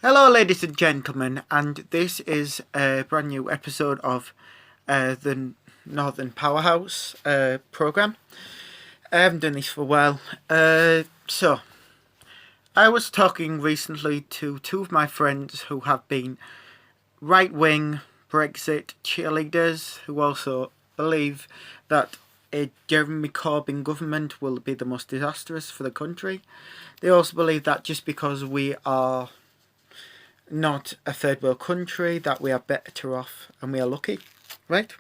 Hello, ladies and gentlemen, and this is a brand new episode of the Northern Powerhouse program. I haven't done this for a while. So, I was talking recently to two of my friends who have been right wing Brexit cheerleaders who also believe that a Jeremy Corbyn government will be the most disastrous for the country. They also believe that just because we are not a third world country, that we are better off and we are lucky, right?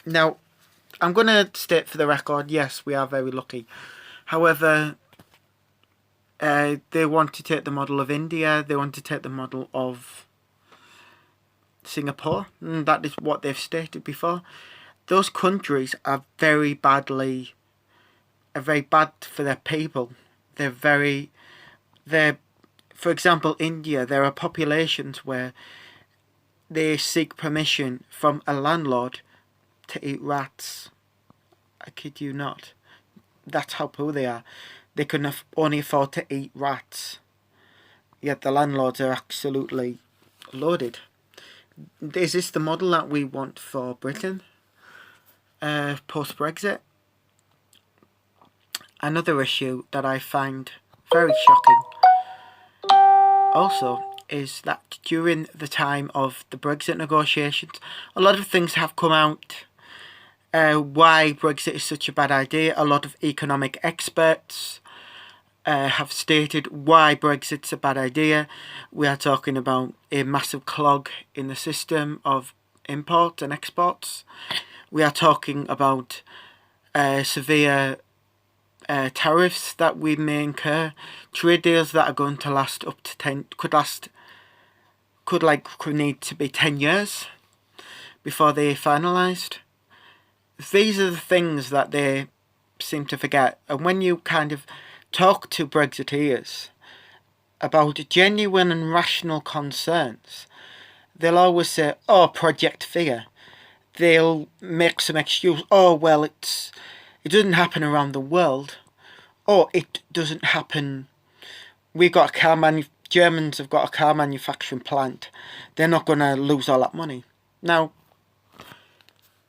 Now, I'm going to state for the record, yes, we are very lucky. However, they want to take the model of India, they want to take the model of Singapore, and that is what they've stated before. Those countries are very bad for their people. For example, India, there are populations where they seek permission from a landlord to eat rats. I kid you not. That's how poor they are. They can only afford to eat rats. Yet the landlords are absolutely loaded. Is this the model that we want for Britain post-Brexit? Another issue that I find very shocking also is that during the time of the Brexit negotiations, a lot of things have come out why Brexit is such a bad idea. A lot of economic experts have stated why Brexit's a bad idea. We are talking about a massive clog in the system of imports and exports. We are talking about severe tariffs that we may incur, trade deals that are going to last up to could need to be 10 years before they're finalised. These are the things that they seem to forget. And when you kind of talk to Brexiteers about genuine and rational concerns, they'll always say, oh, Project Fear. They'll make some excuse, oh, well, it doesn't happen around the world. Oh, it doesn't happen. Germans have got a car manufacturing plant. They're not going to lose all that money. Now,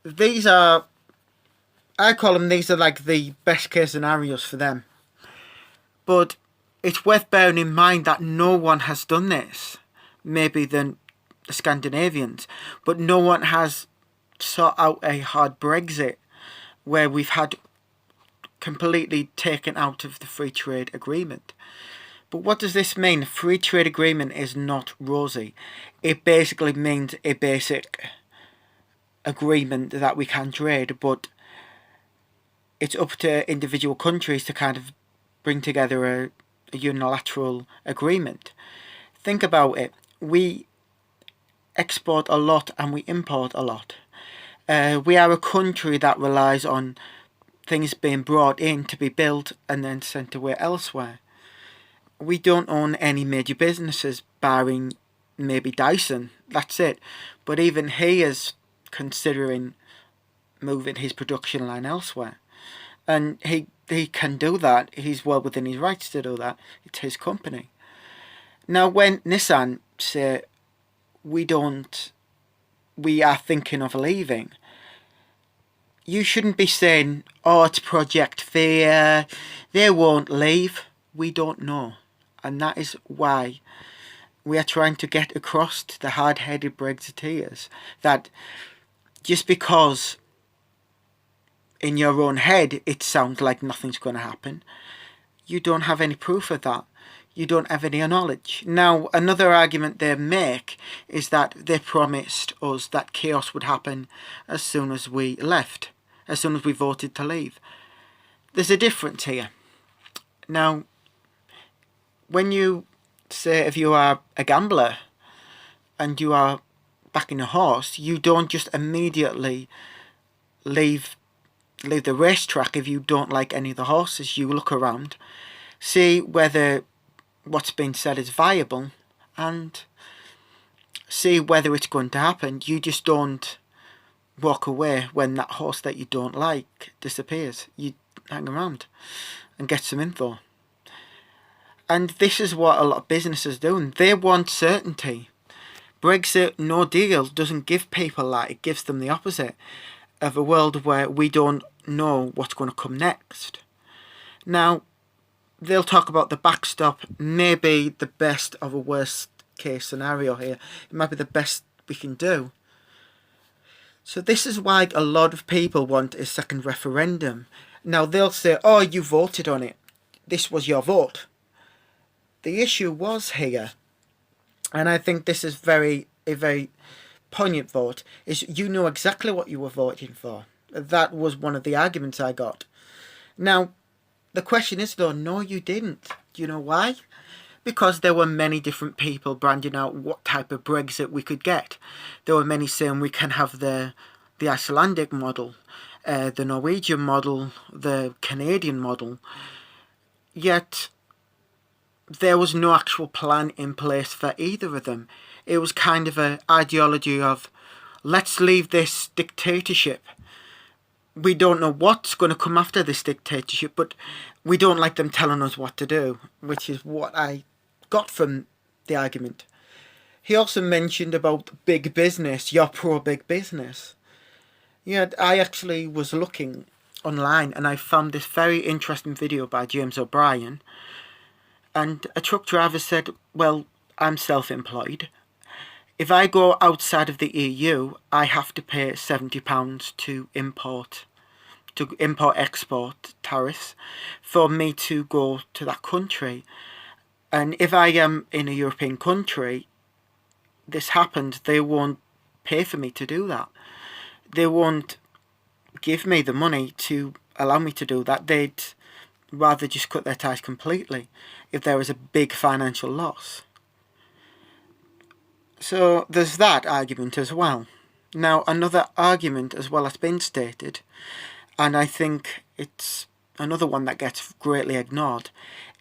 these are like the best case scenarios for them. But it's worth bearing in mind that no one has done this. Maybe the Scandinavians. But no one has sought out a hard Brexit where we've had completely taken out of the free trade agreement. But what does this mean? Free trade agreement is not rosy. It basically means a basic agreement that we can trade, but it's up to individual countries to kind of bring together a unilateral agreement. Think about it. We export a lot and we import a lot. We are a country that relies on things being brought in to be built and then sent away elsewhere. We don't own any major businesses, barring maybe Dyson. That's it. But even he is considering moving his production line elsewhere. And he can do that. He's well within his rights to do that. It's his company. Now, when Nissan say we are thinking of leaving, you shouldn't be saying, oh, it's Project Fear, they won't leave. We don't know. And that is why we are trying to get across to the hard-headed Brexiteers that just because in your own head it sounds like nothing's going to happen, you don't have any proof of that. You don't have any knowledge. Now, another argument they make is that they promised us that chaos would happen as soon as we left, as soon as we voted to leave. There's a difference here. Now, when you say if you are a gambler and you are backing a horse, you don't just immediately leave the racetrack if you don't like any of the horses. You look around, see whether what's been said is viable, and see whether it's going to happen. You just don't walk away when that horse that you don't like disappears. You hang around and get some info. And this is what a lot of businesses do. They want certainty. Brexit, no deal, doesn't give people that. It gives them the opposite of a world where we don't know what's going to come next. Now, they'll talk about the backstop, maybe the best of a worst case scenario here. It might be the best we can do. So this is why a lot of people want a second referendum. Now they'll say, oh, you voted on it. This was your vote. The issue was here, and I think this is a very poignant vote, is you know exactly what you were voting for. That was one of the arguments I got. Now, the question is though, no you didn't. Do you know why? Because there were many different people branding out what type of Brexit we could get. There were many saying we can have the Icelandic model, the Norwegian model, the Canadian model. Yet there was no actual plan in place for either of them. It was kind of an ideology of, let's leave this dictatorship. We don't know what's going to come after this dictatorship, but we don't like them telling us what to do, which is what I got from the argument. He also mentioned about big business. You're pro big business. Yeah, I actually was looking online and I found this very interesting video by James O'Brien. And a truck driver said, well, I'm self-employed. If I go outside of the EU, I have to pay £70 to import-export tariffs for me to go to that country. And if I am in a European country, this happened, they won't pay for me to do that. They won't give me the money to allow me to do that. They'd rather just cut their ties completely if there was a big financial loss. So there's that argument as well. Now another argument as well that's been stated, and I think it's another one that gets greatly ignored,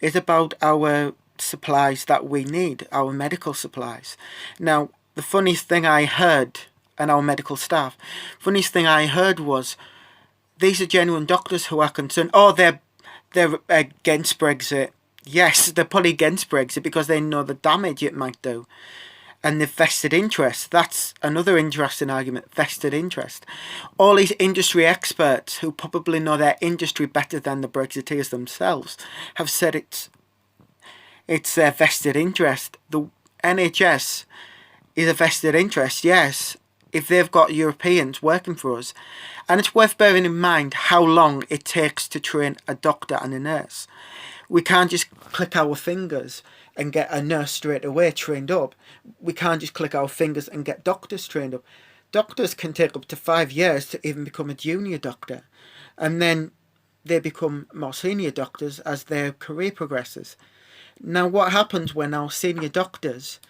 is about our supplies that we need, our medical supplies. Now the funniest thing I heard, and our medical staff, funniest thing I heard was, these are genuine doctors who are concerned, oh they're against Brexit. Yes, they're probably against Brexit because they know the damage it might do. And the vested interest, that's another interesting argument, vested interest. All these industry experts who probably know their industry better than the Brexiteers themselves have said it's their vested interest. The NHS is a vested interest, yes, if they've got Europeans working for us. And it's worth bearing in mind how long it takes to train a doctor and a nurse. We can't just click our fingers and get a nurse straight away trained up. We can't just click our fingers and get doctors trained up. Doctors can take up to 5 years to even become a junior doctor. And then they become more senior doctors as their career progresses. Now what happens when our senior doctors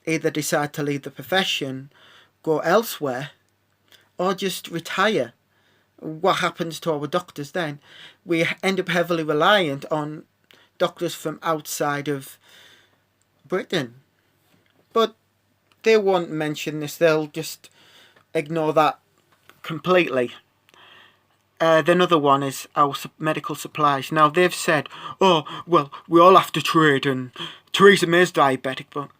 either decide to leave the profession, go elsewhere, or just retire? What happens to our doctors then? We end up heavily reliant on doctors from outside of Britain. But they won't mention this, they'll just ignore that completely. Another one is our medical supplies. Now they've said, oh, well, we all have to trade, and Theresa May's diabetic, but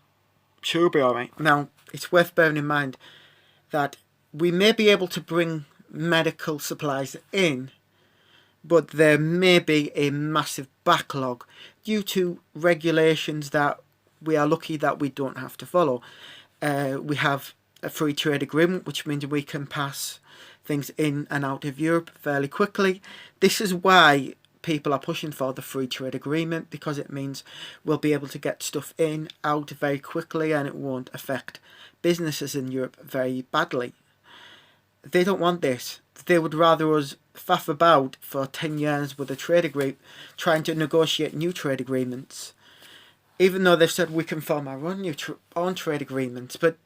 she'll be alright. Now, it's worth bearing in mind that we may be able to bring medical supplies in, but there may be a massive backlog due to regulations that we are lucky that we don't have to follow. We have a free trade agreement, which means we can pass things in and out of Europe fairly quickly. This is why people are pushing for the free trade agreement, because it means we'll be able to get stuff in, out very quickly, and it won't affect businesses in Europe very badly. They don't want this. They would rather us faff about for 10 years with a trade agreement, trying to negotiate new trade agreements, even though they've said we can form our own trade agreements. But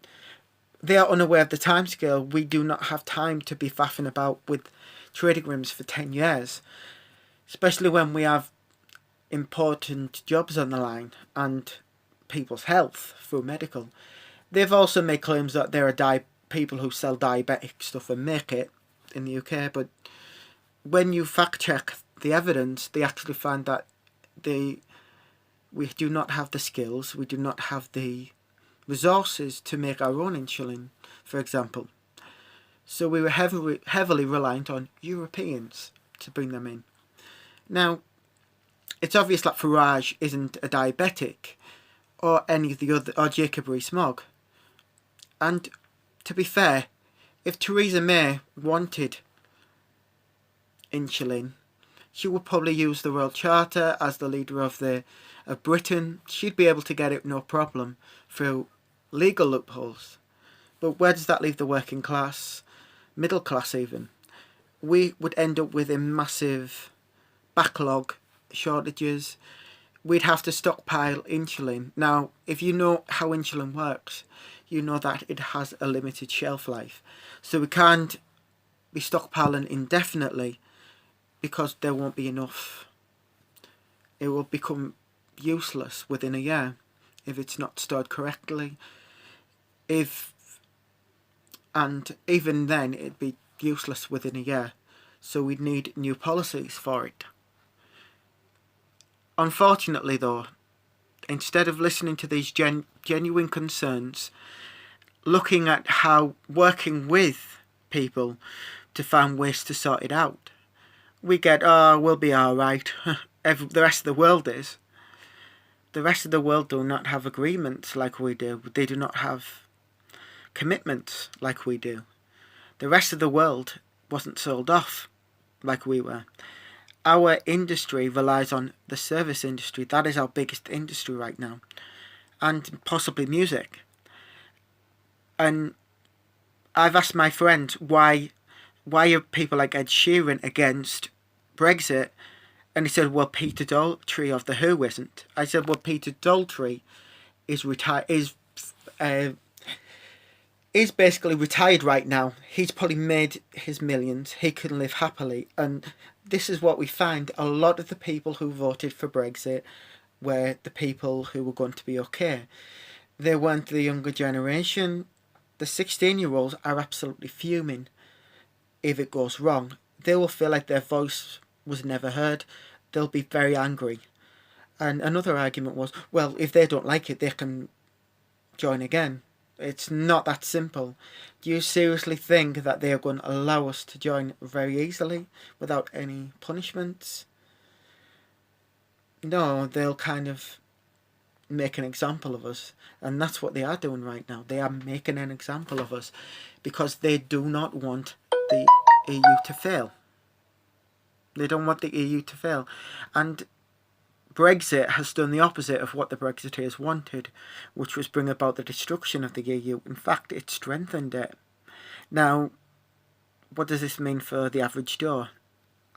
they are unaware of the timescale. We do not have time to be faffing about with trade agreements for 10 years, especially when we have important jobs on the line and people's health through medical. They've also made claims that there are people who sell diabetic stuff and make it in the UK, but when you fact check the evidence, they actually find that the We do not have the skills, we do not have the resources to make our own insulin, for example. So we were heavily reliant on Europeans to bring them in. Now, it's obvious that Farage isn't a diabetic, or any of the other, or Jacob Rees-Mogg. And to be fair, if Theresa May wanted insulin, she would probably use the World Charter as the leader of Britain. She'd be able to get it no problem through legal loopholes. But where does that leave the working class, middle class even? We would end up with a massive backlog, shortages. We'd have to stockpile insulin. Now, if you know how insulin works, you know that it has a limited shelf life. So we can't be stockpiling indefinitely because there won't be enough. It will become useless within a year if it's not stored correctly. And even then it'd be useless within a year. So we'd need new policies for it. Unfortunately though, instead of listening to these genuine concerns, looking at how working with people to find ways to sort it out, we get, oh, we'll be alright. The rest of the world is. The rest of the world do not have agreements like we do. They do not have commitments like we do. The rest of the world wasn't sold off like we were. Our industry relies on the service industry. That is our biggest industry right now. And possibly music. And I've asked my friends why are people like Ed Sheeran against Brexit? And he said, well, Peter Daltrey of The Who isn't. I said, well, Peter Daltrey is basically retired right now. He's probably made his millions. He can live happily. And this is what we find. A lot of the people who voted for Brexit were the people who were going to be okay. They weren't the younger generation. The 16-year-olds are absolutely fuming if it goes wrong. They will feel like their voice was never heard. They'll be very angry. And another argument was, well, if they don't like it, they can join again. It's not that simple. Do you seriously think that they are going to allow us to join very easily without any punishments? No, they'll kind of make an example of us. And that's what they are doing right now. They are making an example of us because they do not want the EU to fail. They don't want the EU to fail. And Brexit has done the opposite of what the Brexiteers wanted, which was bring about the destruction of the EU. In fact, it strengthened it. Now, what does this mean for the average Joe?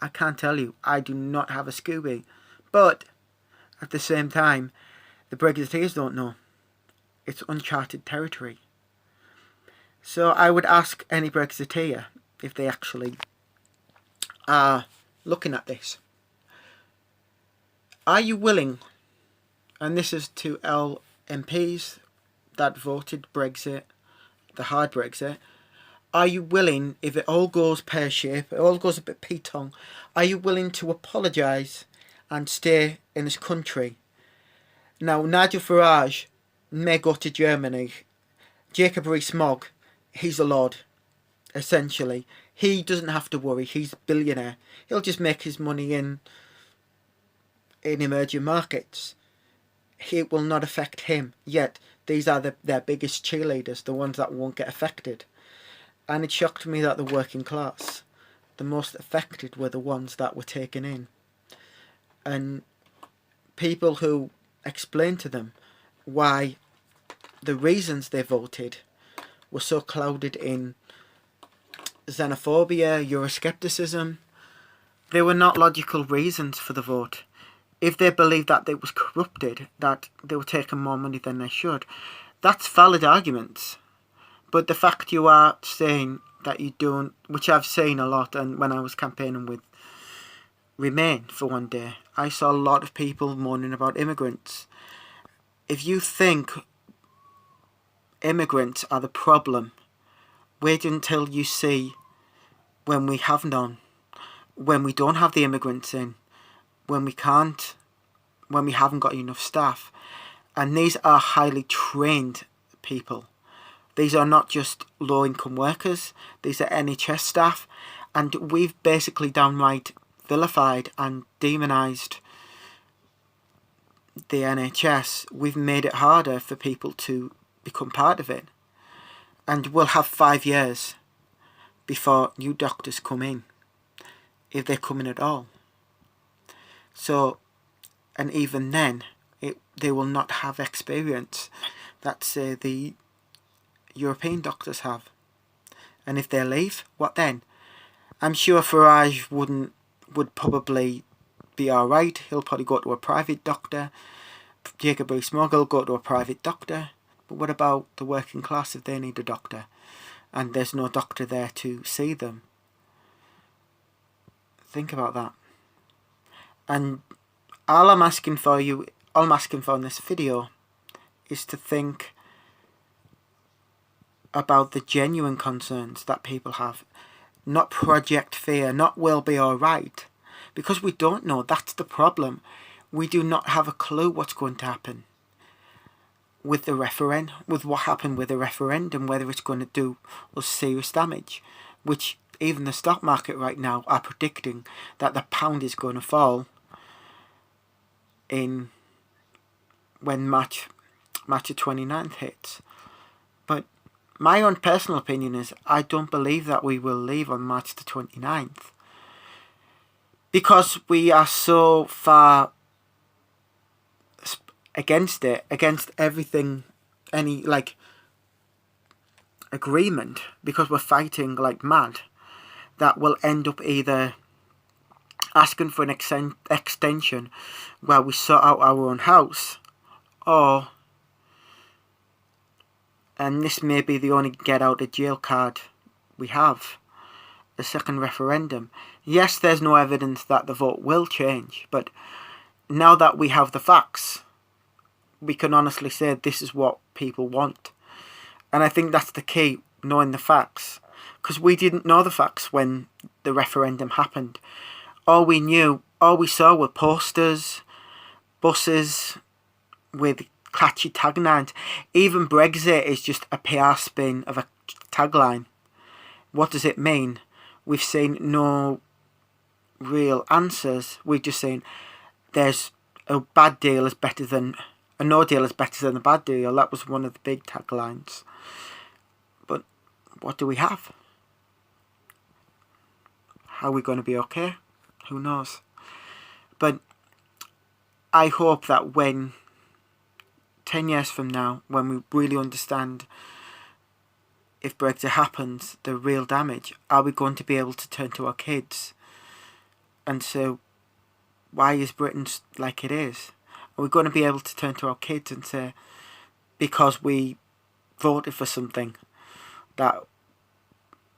I can't tell you. I do not have a Scooby. But, at the same time, the Brexiteers don't know. It's uncharted territory. So I would ask any Brexiteer if they actually are looking at this. Are you willing, and this is to all MPs that voted Brexit, the hard Brexit, are you willing, if it all goes pear-shaped, it all goes a bit petong, are you willing to apologise and stay in this country? Now, Nigel Farage may go to Germany. Jacob Rees-Mogg, he's a lord, essentially. He doesn't have to worry. He's a billionaire. He'll just make his money in emerging markets. It will not affect him. Yet, these are their biggest cheerleaders, the ones that won't get affected. And it shocked me that the working class, the most affected, were the ones that were taken in. And people who explained to them why the reasons they voted were so clouded in xenophobia, Euroscepticism. They were not logical reasons for the vote. If they believed that it was corrupted, that they were taking more money than they should, that's valid arguments. But the fact you are saying that you don't, which I've seen a lot, and when I was campaigning with Remain for one day, I saw a lot of people moaning about immigrants. If you think immigrants are the problem, wait until you see when we have none, when we don't have the immigrants in, when we can't when we haven't got enough staff. And these are highly trained people. These are not just low-income workers. These are NHS staff. And we've basically downright vilified and demonised the NHS. We've made it harder for people to become part of it. And we'll have 5 years before new doctors come in, if they come in at all. So, and even then, they will not have experience that, say, the European doctors have. And if they leave, what then? I'm sure Farage would probably be alright. He'll probably go to a private doctor. Jacob Rees-Mogg will go to a private doctor. But what about the working class if they need a doctor and there's no doctor there to see them? Think about that. And all I'm asking for in this video is to think about the genuine concerns that people have. Not project fear, not we'll be alright. Because we don't know, that's the problem. We do not have a clue what's going to happen with the referendum, with what happened with the referendum, whether it's going to do us serious damage, which even the stock market right now are predicting that the pound is going to fall in when March the 29th hits. But my own personal opinion is I don't believe that we will leave on March the 29th, because we are so far against it, against everything, any like agreement, because we're fighting like mad, that will end up either asking for an extension where we sort out our own house, or, and this may be the only get out of jail card we have, a second referendum. Yes, there's no evidence that the vote will change, but now that we have the facts, we can honestly say this is what people want. And I think that's the key, knowing the facts. Because we didn't know the facts when the referendum happened. All we saw were posters, buses with catchy taglines. Even Brexit is just a PR spin of a tagline. What does it mean? We've seen no real answers. We've just seen there's a bad deal is better than a no deal is better than a bad deal. That was one of the big taglines. But what do we have? How are we going to be okay? Who knows? But I hope that when 10 years from now, when we really understand if Brexit happens, the real damage, are we going to be able to turn to our kids and say, why is Britain like it is? Are we going to be able to turn to our kids and say, because we voted for something that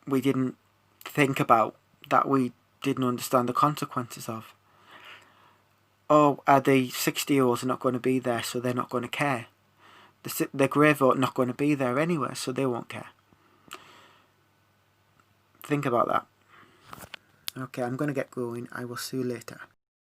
we didn't think about, that we didn't understand the consequences of? Or are the 60-year-olds not going to be there, so they're not going to care? The grey vote not going to be there anyway, so they won't care. Think about that. Okay, I'm going to get going. I will see you later.